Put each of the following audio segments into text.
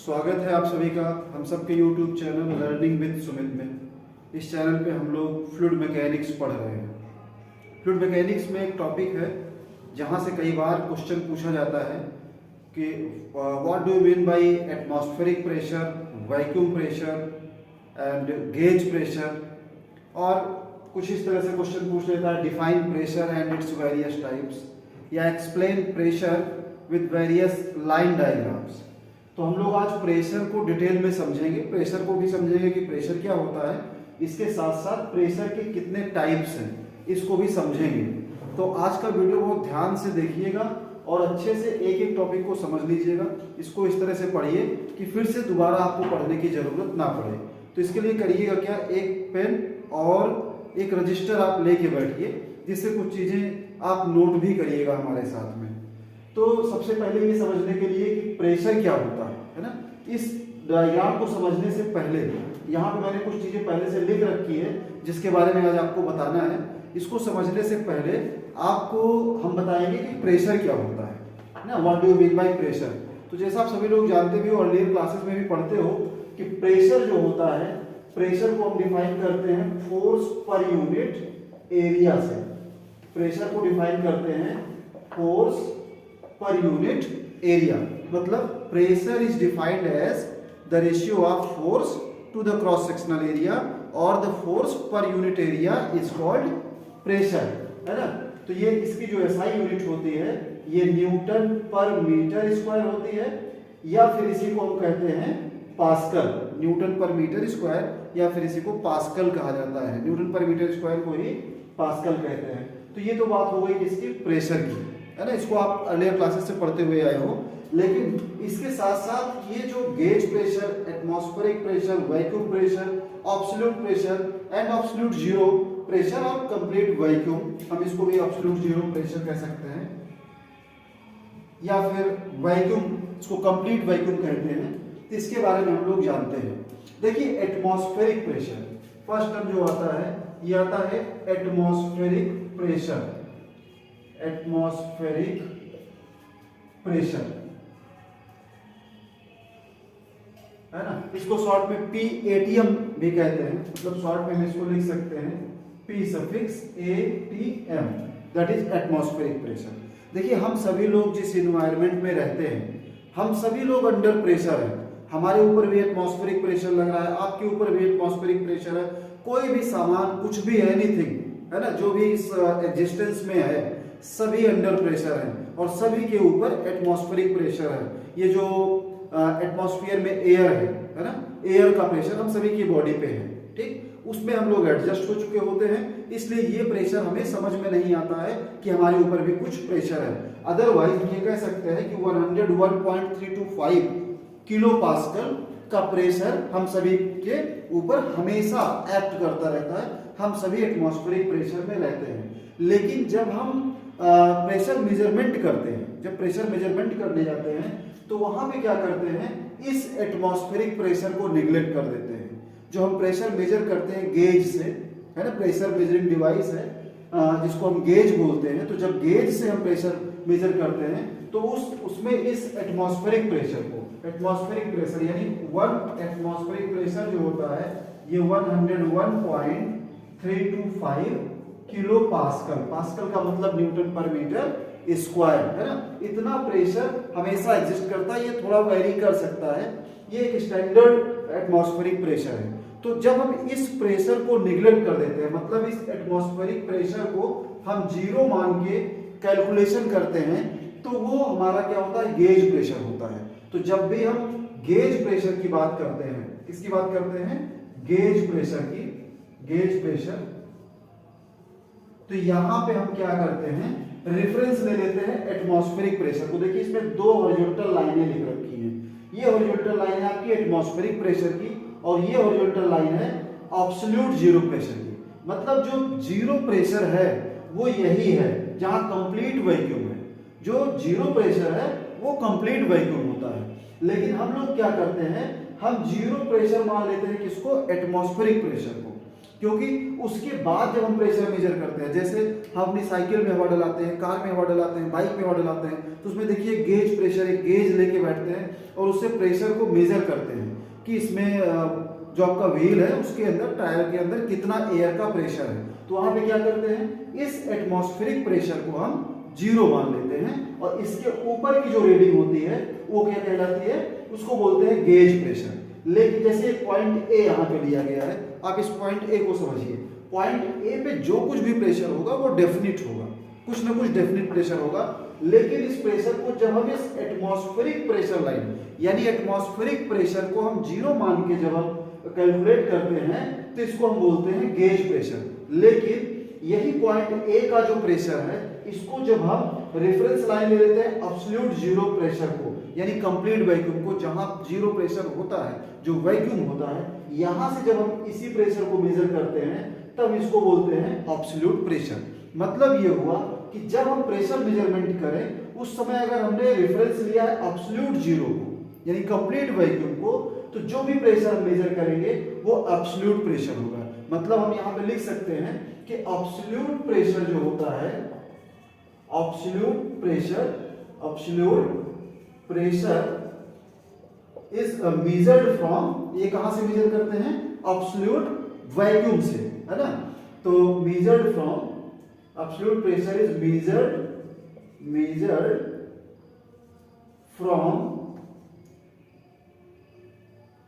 स्वागत है आप सभी का हम सबके YouTube channel learning with Sumit में। इस चैनल पे हम लोग फ्लूइड मैकेनिक्स पढ़ रहे हैं। फ्लूइड मैकेनिक्स में एक टॉपिक है जहाँ से कई बार क्वेश्चन पूछा जाता है कि what do you mean by atmospheric pressure, vacuum pressure and gauge pressure, और कुछ इस तरह से क्वेश्चन पूछ लेता है define pressure and its various types, या explain pressure with various line diagrams. तो हम लोग आज प्रेशर को डिटेल में समझेंगे, प्रेशर को भी समझेंगे कि प्रेशर क्या होता है, इसके साथ साथ प्रेशर के कितने टाइप्स हैं इसको भी समझेंगे। तो आज का वीडियो बहुत ध्यान से देखिएगा और अच्छे से एक एक टॉपिक को समझ लीजिएगा। इसको इस तरह से पढ़िए कि फिर से दोबारा आपको पढ़ने की जरूरत ना पड़े। तो इसके लिए करिएगा क्या, एक पेन और एक रजिस्टर आप लेके बैठिए, जिससे कुछ चीजें आप नोट भी करिएगा हमारे साथ में। तो सबसे पहले ये समझने के लिए कि प्रेशर क्या होता है ना, इस डायग्राम को समझने से पहले यहाँ पे मैंने कुछ चीजें पहले से लिख रखी है जिसके बारे में आज आपको बताना है। इसको समझने से पहले आपको हम बताएंगे कि प्रेशर क्या होता है ना, what do you mean by pressure. तो जैसा आप सभी लोग जानते भी हो, अर्लियर क्लासेस में भी पढ़ते हो कि प्रेशर जो होता है, प्रेशर को हम डिफाइन करते हैं फोर्स पर यूनिट एरिया से। प्रेशर को डिफाइन करते हैं फोर्स पर यूनिट एरिया, मतलब pressure is defined as the ratio of force to the cross sectional area और द फोर्स पर unit area is called pressure, है ना। तो ये इसकी जो एसआई यूनिट होती है ये न्यूटन पर मीटर स्क्वायर होती है, या फिर इसी को हम कहते हैं पास्कल, न्यूटन पर मीटर स्क्वायर, या फिर इसी को पास्कल कहा जाता है। न्यूटन पर मीटर स्क्वायर को ही पास्कल कहते हैं। तो ये तो बात हो गई किसकी, प्रेशर की, है ना। इसको आप अर्लियर क्लासेस से पढ़ते हुए आए हो। लेकिन इसके साथ साथ ये जो gauge pressure, atmospheric pressure, vacuum pressure, absolute pressure and absolute zero pressure और कंप्लीट वैक्यूम, हम इसको भी एब्सोल्यूट जीरो प्रेशर कह सकते हैं, या फिर वैक्यूम, इसको कंप्लीट वैक्यूम कहते हैं। तो इसके बारे में हम लोग जानते हैं। देखिए एटमॉस्फेरिक प्रेशर, फर्स्ट टर्म जो आता है ये आता है एटमॉस्फेरिक प्रेशर, एटमॉस्फेरिक प्रेशर, है ना। इसको शॉर्ट में PATM भी कहते हैं, मतलब शॉर्ट में हम इसको लिख सकते हैं P suffix ATM, that is atmospheric pressure. देखिए हम सभी लोग जिस इन्वायरमेंट में रहते हैं, हम सभी लोग अंडर प्रेशर हैं। हमारे ऊपर भी एटमॉस्फेरिक प्रेशर लग रहा है, आपके ऊपर भी एटमॉस्फेरिक प्रेशर है। कोई भी सामान, कुछ भी, एनीथिंग, है ना, जो भी इस एग्जिस्टेंस में है, सभी अंडर प्रेशर हैं और सभी के ऊपर एटमॉस्फेरिक प्रेशर है। ये जो एटमॉस्फेयर में एयर है ना, एयर का प्रेशर हम सभी की बॉडी पे है, ठीक, उसमें हम लोग एडजस्ट हो चुके होते हैं। इसलिए ये प्रेशर हमें समझ में नहीं आता है कि हमारे ऊपर भी कुछ प्रेशर है। अदरवाइज हम ये कह सकते हैं कि 101.325 किलो पास्कल का प्रेशर हम सभी के ऊपर हमेशा एक्ट करता रहता है। हम सभी एटमॉस्फेरिक प्रेशर में रहते हैं। लेकिन जब हम प्रेशर मेजरमेंट करते हैं, जब प्रेशर मेजरमेंट करने जाते हैं, तो वहां पे क्या करते हैं, इस एटमॉस्फेरिक प्रेशर को निगलेक्ट कर देते हैं। जो हम प्रेशर मेजर करते हैं गेज से, है ना, प्रेशर मेजरिंग डिवाइस है जिसको हम गेज बोलते हैं। तो जब गेज से हम प्रेशर मेजर करते हैं तो उसमें इस एटमॉस्फेरिक प्रेशर को, एटमॉस्फेरिक प्रेशर यानी वन एटमॉस्फेरिक प्रेशर जो होता है ये 101.325 किलो पास्कल, पास्कल का मतलब न्यूटन पर मीटर स्क्वायर, है ना। इतना प्रेशर हमेशा एग्जिस्ट करता है, ये थोड़ा वेरी कर सकता है, ये एक स्टैंडर्ड एटमॉस्फेरिक प्रेशर है। तो जब हम इस प्रेशर को निगलेक्ट कर देते हैं, मतलब इस एटमॉस्फेरिक प्रेशर को हम जीरो मान के कैलकुलेशन करते हैं, तो वो हमारा क्या होता है, गेज प्रेशर होता है। तो जब भी हम गेज प्रेशर की बात करते हैं, किसकी बात करते हैं, गेज प्रेशर की, गेज प्रेशर, तो यहां पे हम क्या करते हैं, रेफरेंस ले लेते हैं एटमॉस्फेरिक प्रेशर को। देखिए इसमें दो हॉरिजॉन्टल लाइनें लिख रखी हैं। ये हॉरिजॉन्टल लाइन है आपकी एटमॉस्फेरिक प्रेशर की और ये हॉरिजॉन्टल लाइन है एब्सोल्यूट जीरो प्रेशर की। मतलब जो जीरो प्रेशर है वो यही है जहां कंप्लीट वैक्यूम है। जो जीरो प्रेशर है वो कंप्लीट वैक्यूम होता है। लेकिन हम लोग क्या करते हैं, हम जीरो प्रेशर मान लेते हैं किसको, एटमॉस्फेरिक प्रेशर को। क्योंकि उसके बाद जब हम प्रेशर मेजर करते हैं, जैसे हम अपनी साइकिल में हवा डलाते हैं, कार में हवा डलाते हैं, बाइक में हवा डलाते हैं, तो उसमें देखिए गेज प्रेशर, एक गेज लेके बैठते हैं और उससे प्रेशर को मेजर करते हैं कि इसमें जो आपका व्हील है उसके अंदर, टायर के अंदर कितना एयर का प्रेशर है। तो वहां पे क्या करते हैं, इस एटमॉस्फेरिक प्रेशर को हम 0 मान लेते हैं और इसके ऊपर की जो रीडिंग होती है वो क्या कहलाती है, उसको बोलते हैं गेज प्रेशर। लेकिन जैसे पॉइंट ए यहाँ पे लिया गया है, आप इस पॉइंट ए को समझिए, पॉइंट ए पे जो कुछ भी प्रेशर होगा वो डेफिनिट होगा, कुछ ना कुछ डेफिनिट प्रेशर होगा। लेकिन इस प्रेशर को जब हम इस एटमॉस्फेरिक प्रेशर लाइन यानी एटमॉस्फेरिक प्रेशर को हम 0 मान के जब हम कैलकुलेट करते हैं तो इसको हम बोलते हैं गेज प्रेशर। लेकिन यही पॉइंट ए का जो प्रेशर है, इसको जब हम रेफरेंस लाइन ले लेते हैं एब्सोल्यूट 0 प्रेशर को, यानी कंप्लीट वैक्यूम को, जहां 0 प्रेशर होता है, जो वैक्यूम होता है, यहां से जब हम इसी प्रेशर को मेजर करते हैं तब इसको बोलते हैं एब्सोल्यूट प्रेशर। मतलब ये हुआ कि जब हम प्रेशर मेजरमेंट करें उस समय अगर हमने रेफरेंस लिया है एब्सोल्यूट 0 को, यानी कंप्लीट वैक्यूम को, तो जो भी प्रेशर हम मेजर करेंगे वो एब्सोल्यूट प्रेशर होगा। मतलब हम यहाँ पे लिख सकते हैं कि एब्सोल्यूट प्रेशर जो होता है, absolute pressure is measured from, ये कहां से मेजर करते हैं, एब्सोल्यूट वैक्यूम से, है ना। तो measured from, absolute pressure is measured from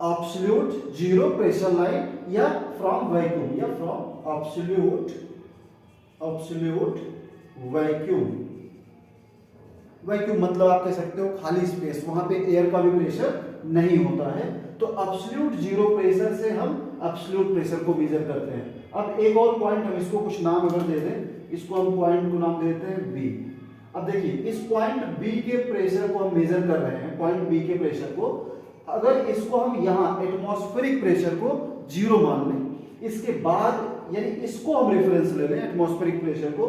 absolute 0 pressure line या फ्रॉम वैक्यूम, या फ्रॉम एब्सोल्यूट वैक्यूम। वैक्यूम मतलब आप कह सकते हो खाली स्पेस, वहां पे एयर का भी प्रेशर नहीं होता है। तो एब्सोल्यूट 0 प्रेशर से हम एब्सोल्यूट प्रेशर को मेजर करते हैं। अब एक और पॉइंट, हम इसको कुछ नाम अगर दे दें, इसको हम पॉइंट को नाम देते हैं बी। अब देखिए इस पॉइंट बी के प्रेशर को हम मेजर कर रहे हैं, पॉइंट बी के प्रेशर को। अगर इसको हम यहाँ एटमॉस्फेरिक प्रेशर को 0 मान लें, इसके बाद यानी इसको हम रेफरेंस ले लें एटमॉस्फेरिक प्रेशर को,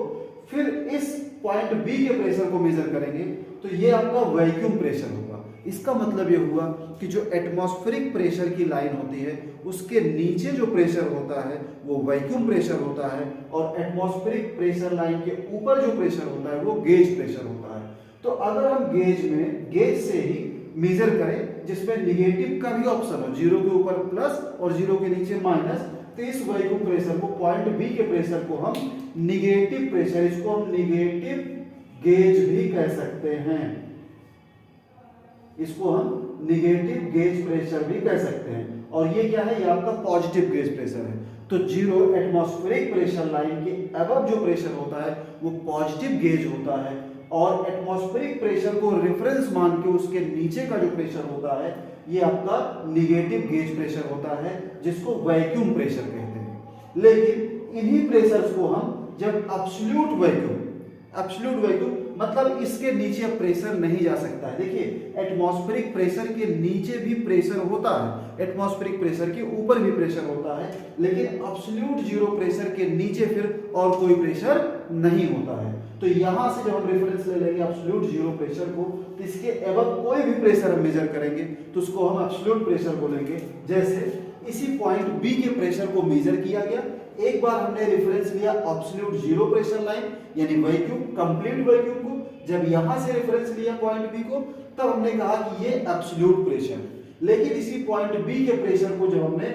फिर इस पॉइंट बी के प्रेशर को मेजर करेंगे तो ये आपका वैक्यूम प्रेशर होगा। इसका मतलब ये हुआ कि जो एटमॉस्फेरिक प्रेशर की लाइन होती है उसके नीचे जो प्रेशर होता है वो वैक्यूम प्रेशर होता है, और एटमॉस्फेरिक प्रेशर लाइन के ऊपर जो प्रेशर होता है वो गेज प्रेशर होता है। तो अगर हम गेज से ही मेजर करें जिसमें निगेटिव का भी ऑप्शन हो, 0 के ऊपर प्लस और 0 के नीचे माइनस, तो इस वैक्यूम प्रेशर को, पॉइंट बी के प्रेशर को हम निगेटिव प्रेशर, इसको हम निगेटिव गेज भी कह सकते हैं, इसको हम निगेटिव गेज प्रेशर भी कह सकते हैं। और ये क्या है, ये आपका पॉजिटिव गेज प्रेशर है। तो 0 एटमॉस्फेरिक प्रेशर लाइन के अबव जो प्रेशर होता है वो पॉजिटिव गेज होता है, और एटमॉस्फेरिक प्रेशर को रेफरेंस मान के उसके नीचे का जो प्रेशर होता है ये आपका निगेटिव गेज प्रेशर होता है, जिसको वैक्यूम प्रेशर कहते हैं। लेकिन इन्हीं प्रेशर्स को हम जब एब्सोल्यूट वैक्यूम मतलब इसके नीचे अब प्रेशर नहीं जा सकता है। देखिए एटमॉस्फेरिक प्रेशर के नीचे भी प्रेशर होता है, एटमॉस्फेरिक प्रेशर के ऊपर भी प्रेशर होता है, लेकिन एब्सोल्यूट 0 प्रेशर के नीचे फिर और कोई प्रेशर नहीं होता है। तो यहां से जब हम रेफरेंस ले लेंगे एब्सोल्यूट 0 प्रेशर को, तो इसके अबव कोई भी प्रेशर हम मेजर करेंगे तो उसको हम एब्सोल्यूट प्रेशर बोलेंगे। जैसे इसी पॉइंट बी के प्रेशर को मेजर किया गया, एक बार हमने रेफरेंस लिया एब्सोल्यूट 0 प्रेशर लाइन यानी वैक्यूम, कंप्लीट वैक्यूम को। जब यहां से रेफरेंस लिया पॉइंट बी को, तब हमने कहा कि ये एब्सोल्यूट प्रेशर। लेकिन इसी पॉइंट बी के प्रेशर को जब हमने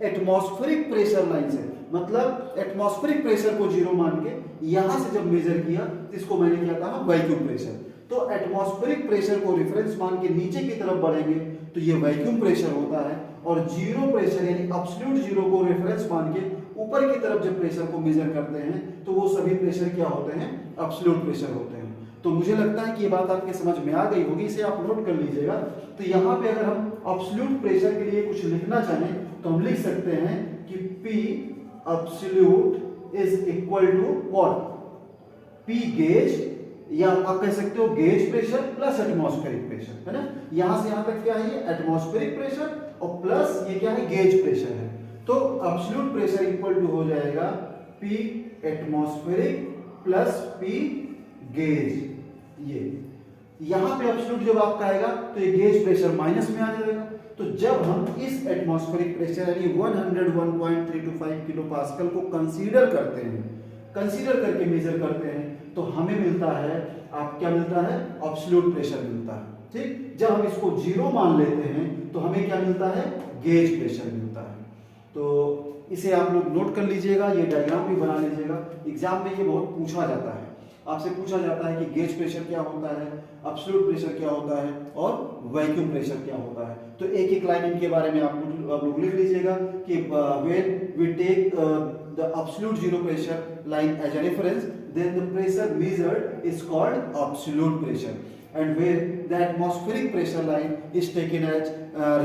एटमॉस्फेरिक प्रेशर लाइन से, मतलब एटमॉस्फेरिक प्रेशर को 0 मान के यहां से जब मेजर किया तो इसको मैंने क्या कहा, वैक्यूम प्रेशर। तो एटमॉस्फेरिक प्रेशर को रेफरेंस मान के नीचे की तरफ बढ़ेंगे तो ये वैक्यूम प्रेशर होता है, और 0 प्रेशर यानी एब्सोल्यूट 0 को रेफरेंस मान के ऊपर की तरफ जब प्रेशर को मेजर करते हैं तो वो सभी प्रेशर क्या होते हैं, एब्सोल्यूट प्रेशर होते हैं। तो मुझे लगता है कि ये बात आपके समझ में आ गई होगी, इसे आप नोट कर लीजिएगा। तो यहाँ पे अगर हम एब्सोल्यूट प्रेशर के लिए कुछ लिखना चाहें तो हम लिख सकते हैं कि P absolute is equal to what, P gauge, या आप कह सकते हो gauge pressure plus atmospheric pressure, है ना। यहां से यहां तक क्या है, ये एटमॉस्फेरिक प्रेशर और प्लस ये क्या है, गेज प्रेशर है। तो एब्सोल्यूट प्रेशर इक्वल टू हो जाएगा P atmospheric plus P gauge. ये यहाँ पे एब्सोल्यूट जब आपका आएगा तो ये गेज प्रेशर माइनस में आ जाएगा। तो जब हम इस एटमॉस्फेरिक प्रेशर यानी 101.325 किलो पास्कल को कंसीडर करते हैं, कंसीडर करके मेजर करते हैं, तो हमें मिलता है, आप क्या मिलता है, एब्सोल्यूट प्रेशर मिलता है। ठीक, जब हम इसको जीरो मान लेते हैं तो हमें क्या मिलता है, गेज प्रेशर मिलता है। तो इसे आप लोग नोट कर लीजिएगा, ये डायग्राम भी बना लीजिएगा। एग्जाम में ये बहुत पूछा जाता है, आपसे पूछा जाता है कि गेज प्रेशर क्या होता है, एब्सोल्यूट प्रेशर क्या होता है और वैक्यूम प्रेशर क्या होता है। तो एक एक लाइन इनके बारे में आप लोग लिख लीजिएगा कि when we take the absolute zero pressure line as a reference, then the pressure measured is called absolute pressure, and where the atmospheric pressure line is taken as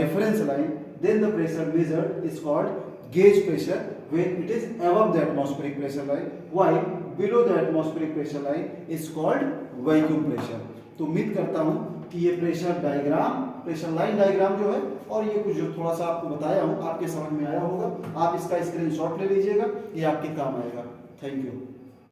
reference line, then the pressure measured is called gauge pressure when it is above the atmospheric pressure line, while below the atmospheric pressure line is called vacuum pressure। तो उम्मीद करता हूँ कि ये pressure diagram, pressure line diagram जो है और ये कुछ जो थोड़ा सा आपको बताया हूँ आपके समझ में आया होगा। आप इसका स्क्रीनशॉट ले लीजिएगा, ये आपके काम आएगा। Thank you.